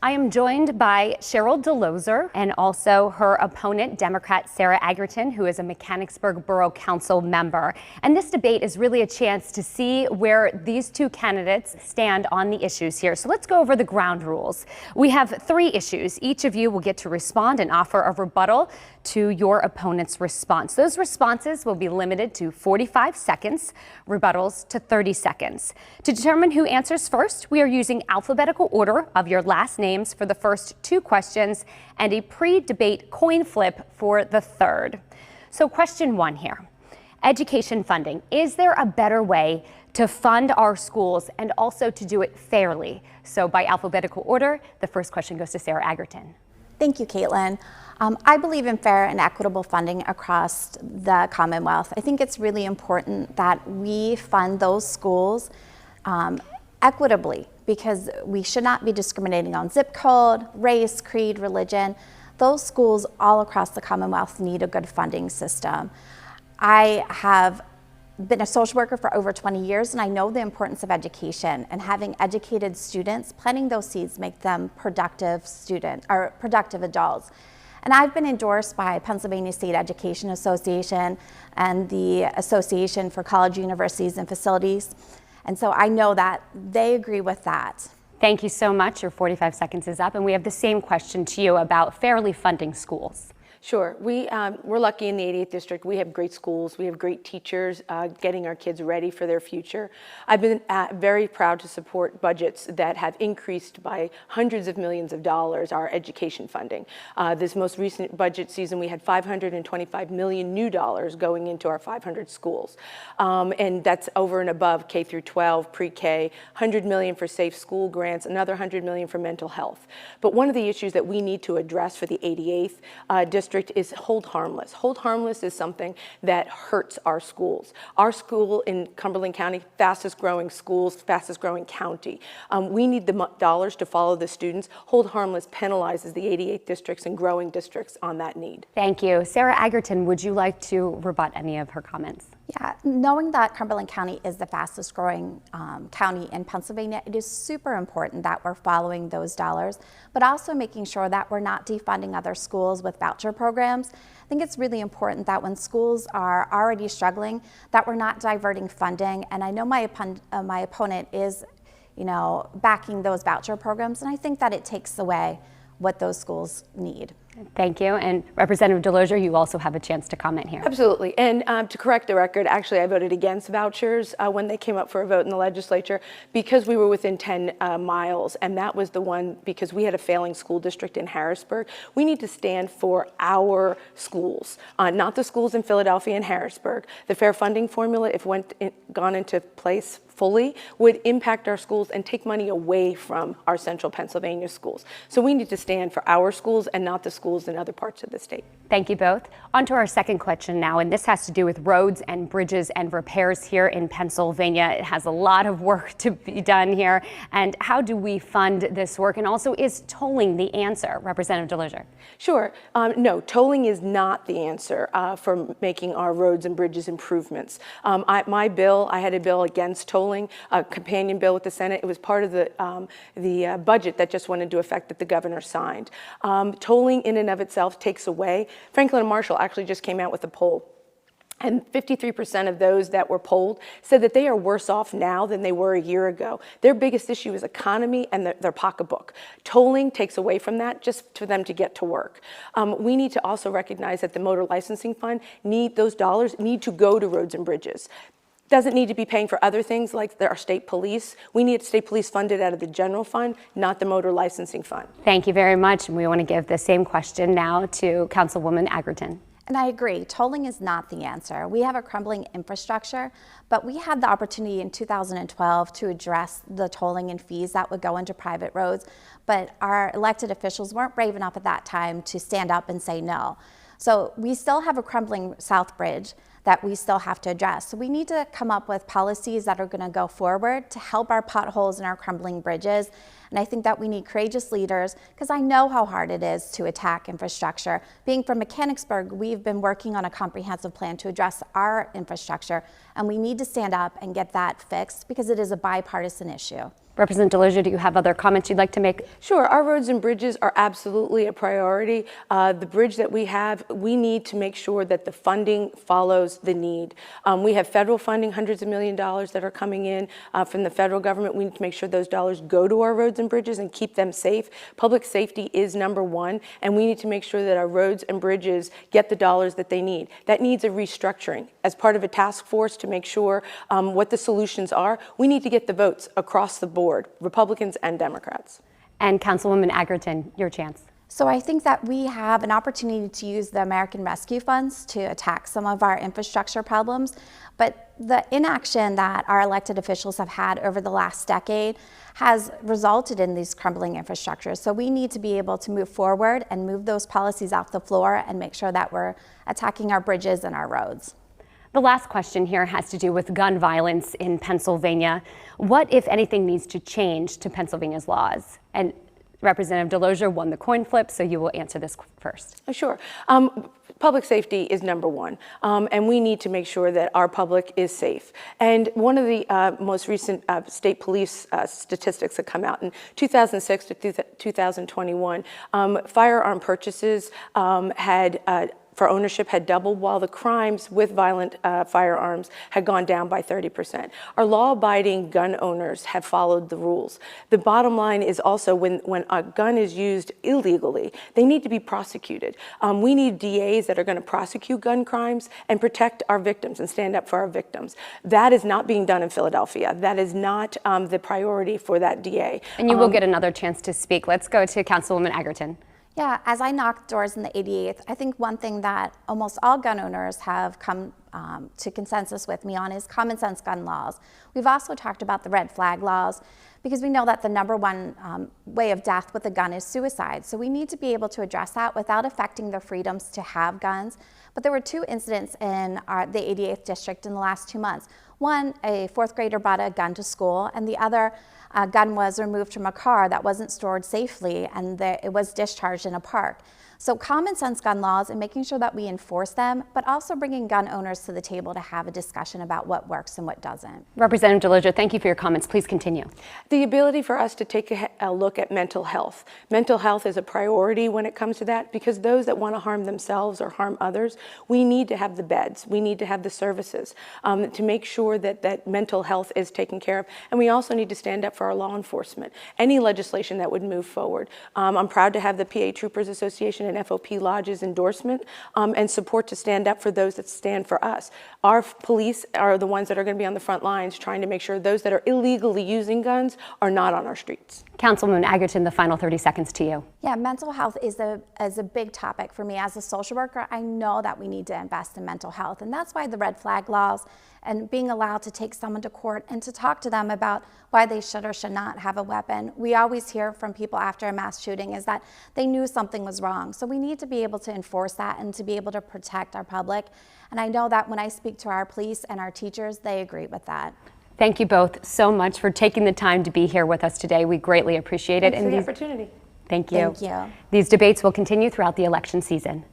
I am joined by Cheryl DeLozer and also her opponent, Democrat Sarah Agerton, who is a Mechanicsburg Borough Council member. And this debate is really a chance to see where these two candidates stand on the issues here. So let's go over the ground rules. We have 3 issues. Each of you will get to respond and offer a rebuttal to your opponent's response. Those responses will be limited to 45 seconds, rebuttals to 30 seconds. To determine who answers first, we are using alphabetical order of your last names for the first 2 questions and a pre-debate coin flip for the third. So question 1 here. Education funding. Is there a better way to fund our schools and also to do it fairly? So by alphabetical order, the first question goes to Sarah Agerton. Thank you, Caitlin. I believe in fair and equitable funding across the Commonwealth. I think it's really important that we fund those schools equitably, because we should not be discriminating on zip code, race, creed, religion. Those schools all across the Commonwealth need a good funding system. I have been a social worker for over 20 years, and I know the importance of education, and having educated students, planting those seeds make them productive adults. And I've been endorsed by Pennsylvania State Education Association and the Association for College, Universities, and Facilities. And so I know that they agree with that. Thank you so much. Your 45 seconds is up, and we have the same question to you about fairly funding schools. Sure. We're lucky in the 88th District. We have great schools. We have great teachers getting our kids ready for their future. I've been very proud to support budgets that have increased by hundreds of millions of dollars our education funding. This most recent budget season, we had $525 million new dollars going into our 500 schools. And that's over and above K through 12, pre-K, $100 million for safe school grants, another $100 million for mental health. But one of the issues that we need to address for the 88th District is hold harmless. Hold harmless is something that hurts our schools. Our school in Cumberland County, fastest growing schools, fastest growing county. We need the dollars to follow the students. Hold harmless penalizes the 88 districts and growing districts on that need. Thank you. Sarah Agerton, would you like to rebut any of her comments? Yeah, knowing that Cumberland County is the fastest growing county in Pennsylvania, it is super important that we're following those dollars, but also making sure that we're not defunding other schools with voucher programs. I think it's really important that when schools are already struggling, that we're not diverting funding. And I know my opponent is, backing those voucher programs, and I think that it takes away what those schools need. Thank you. And Representative DeLozer, you also have a chance to comment here. Absolutely. And to correct the record, actually, I voted against vouchers when they came up for a vote in the legislature because we were within 10 miles. And that was the one because we had a failing school district in Harrisburg. We need to stand for our schools, not the schools in Philadelphia and Harrisburg. The fair funding formula, if gone into place fully, would impact our schools and take money away from our central Pennsylvania schools. So we need to stand for our schools and not the schools in other parts of the state. Thank you both. On to our second question now, and this has to do with roads and bridges and repairs here in Pennsylvania. It has a lot of work to be done here. And how do we fund this work? And also, is tolling the answer? Representative DeLozer. Sure. No, tolling is not the answer for making our roads and bridges improvements. I had a bill against tolling, a companion bill with the Senate. It was part of the budget that just went into effect that the governor signed. Tolling in and of itself takes away. Franklin and Marshall actually just came out with a poll, and 53% of those that were polled said that they are worse off now than they were a year ago. Their biggest issue is economy and their pocketbook. Tolling takes away from that just for them to get to work. We need to also recognize that the motor licensing fund those dollars need to go to roads and bridges. Doesn't need to be paying for other things like our state police. We need state police funded out of the general fund, not the motor licensing fund. Thank you very much. And we want to give the same question now to Councilwoman Agerton. And I agree, tolling is not the answer. We have a crumbling infrastructure, but we had the opportunity in 2012 to address the tolling and fees that would go into private roads, but our elected officials weren't brave enough at that time to stand up and say no. So we still have a crumbling South Bridge that we still have to address. So we need to come up with policies that are going to go forward to help our potholes and our crumbling bridges. And I think that we need courageous leaders, because I know how hard it is to attack infrastructure. Being from Mechanicsburg, we've been working on a comprehensive plan to address our infrastructure, and we need to stand up and get that fixed because it is a bipartisan issue. Representative Delosier, do you have other comments you'd like to make? Sure. Our roads and bridges are absolutely a priority. The bridge that we have, we need to make sure that the funding follows the need. We have federal funding, hundreds of millions of dollars that are coming in from the federal government. We need to make sure those dollars go to our roads and bridges and keep them safe. Public safety is number one, and we need to make sure that our roads and bridges get the dollars that they need. That needs a restructuring. As part of a task force to make sure what the solutions are, we need to get the votes across the board, Republicans and Democrats. And Councilwoman Aggerton, your chance. So I think that we have an opportunity to use the American Rescue Funds to attack some of our infrastructure problems, but the inaction that our elected officials have had over the last decade has resulted in these crumbling infrastructures. So we need to be able to move forward and move those policies off the floor and make sure that we're attacking our bridges and our roads. The last question here has to do with gun violence in Pennsylvania. What, if anything, needs to change to Pennsylvania's laws? And Representative Delosier won the coin flip, so you will answer this first. Sure. Public safety is number one, and we need to make sure that our public is safe. And one of the most recent state police statistics that come out in 2006 to 2021, firearm purchases for ownership had doubled, while the crimes with violent firearms had gone down by 30%. Our law-abiding gun owners have followed the rules. The bottom line is also when a gun is used illegally, they need to be prosecuted. We need DAs that are going to prosecute gun crimes and protect our victims and stand up for our victims. That is not being done in Philadelphia. That is not the priority for that DA. And you will get another chance to speak. Let's go to Councilwoman Aggerton. Yeah, as I knocked doors in the 88th, I think one thing that almost all gun owners have come to consensus with me on is common sense gun laws. We've also talked about the red flag laws because we know that the number one way of death with a gun is suicide. So we need to be able to address that without affecting their freedoms to have guns. But there were two incidents in the 88th district in the last 2 months. One, a fourth grader brought a gun to school, and the other, a gun was removed from a car that wasn't stored safely, and it was discharged in a park. So common sense gun laws and making sure that we enforce them, but also bringing gun owners to the table to have a discussion about what works and what doesn't. Representative Delosier, thank you for your comments. Please continue. The ability for us to take a look at mental health. Mental health is a priority when it comes to that, because those that want to harm themselves or harm others, we need to have the beds, we need to have the services to make sure that mental health is taken care of. And we also need to stand up for our law enforcement. Any legislation that would move forward. I'm proud to have the PA Troopers Association and FOP Lodge's endorsement and support to stand up for those that stand for us. Our police are the ones that are going to be on the front lines trying to make sure those that are illegally using guns are not on our streets. Councilwoman Aggerton, the final 30 seconds to you. Yeah, mental health is a big topic for me as a social worker. I know that we need to invest in mental health, and that's why the red flag laws and being allowed to take someone to court and to talk to them about why they should or should not have a weapon. We always hear from people after a mass shooting is that they knew something was wrong. So we need to be able to enforce that and to be able to protect our public. And I know that when I speak to our police and our teachers, they agree with that. Thank you both so much for taking the time to be here with us today. We greatly appreciate it. Thanks for the opportunity. Thank you. Thank you. These debates will continue throughout the election season.